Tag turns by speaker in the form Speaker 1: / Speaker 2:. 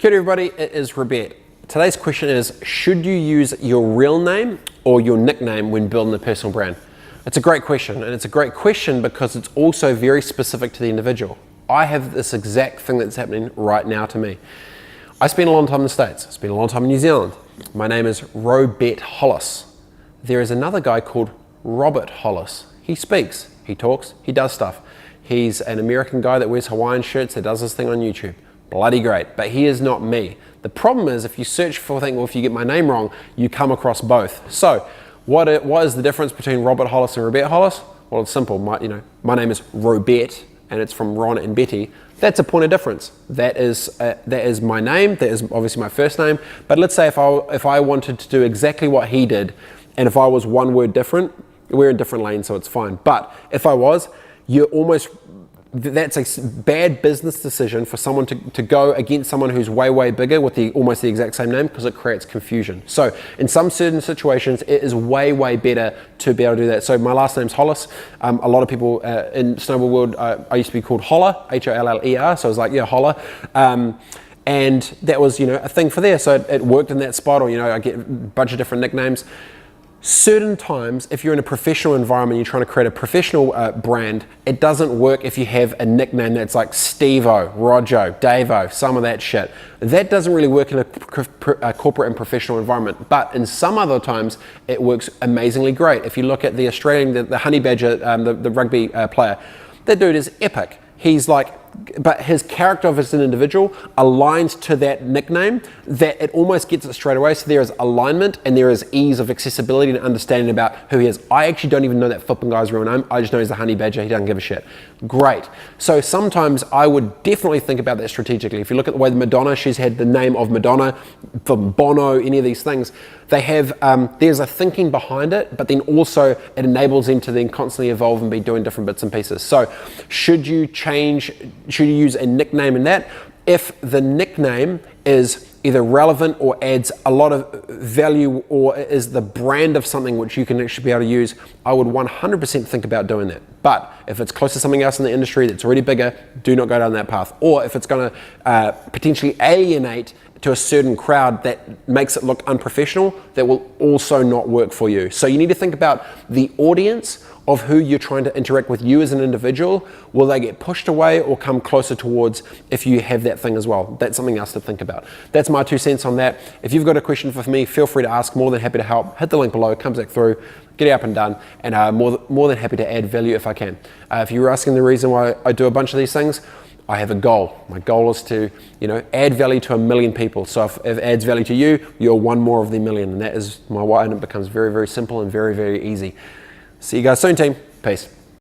Speaker 1: Good everybody, it is Robett. Today's question is, should you use your real name or your nickname when building a personal brand? It's a great question, and it's a great question because it's also very specific to the individual. I have this exact thing that's happening right now to me. I spent a long time in the States, I spent a long time in New Zealand. My name is Robett Hollis. There is another guy called Robett Hollis. He speaks, he talks, he does stuff. He's an American guy that wears Hawaiian shirts, that does this thing on YouTube. Bloody great, but he is not me. The problem is if you search for a thing or if you get my name wrong, you come across both. So what is the difference between Robett Hollis and Robett Hollis? Well, it's simple. My name is Robett and it's from Ron and Betty. That's a point of difference. That is my name. That is obviously my first name. But let's say if I wanted to do exactly what he did, and if I was one word different, we're in different lanes, so it's fine. But if I was, that's a bad business decision for someone to go against someone who's way bigger with almost the exact same name, because it creates confusion. So in some certain situations, it is way better to be able to do that. So my last name's Hollis. A lot of people in snowboard world, I used to be called Holler, H-O-L-L-E-R. So I was like, yeah, Holler. And that was, a thing for there. So it worked in that spot, or, I get a bunch of different nicknames. Certain times, if you're in a professional environment, you're trying to create a professional brand, it doesn't work if you have a nickname that's like Steve-O, Rojo, Dave-O, some of that shit. That doesn't really work in a corporate and professional environment, but in some other times, it works amazingly great. If you look at the Australian, the Honey Badger, the rugby player, that dude is epic. He's like, but his character as an individual aligns to that nickname, that it almost gets it straight away. So there is alignment and there is ease of accessibility and understanding about who he is. I actually don't even know that flipping guy's real name. I just know he's the Honey Badger. He doesn't give a shit. Great. So sometimes I would definitely think about that strategically. If you look at the way Madonna, she's had the name of Madonna, from Bono, any of these things, they have, there's a thinking behind it, but then also it enables them to then constantly evolve and be doing different bits and pieces. So should you use a nickname in that? If the nickname is either relevant or adds a lot of value or is the brand of something which you can actually be able to use, I would 100% think about doing that. But if it's close to something else in the industry that's already bigger, do not go down that path. Or if it's going to potentially alienate to a certain crowd that makes it look unprofessional, that will also not work for you. So you need to think about the audience of who you're trying to interact with, you as an individual. Will they get pushed away or come closer towards if you have that thing as well? That's something else to think about. That's my 2 cents on that. If you've got a question for me, feel free to ask. More than happy to help. Hit the link below, it comes back through, get it up and done, and more than happy to add value if I can. If you were asking the reason why I do a bunch of these things, I have a goal. My goal is to, add value to 1 million people. So if it adds value to you, you're one more of the million. And that is my why, and it becomes very simple and very easy. See you guys soon, team. Peace.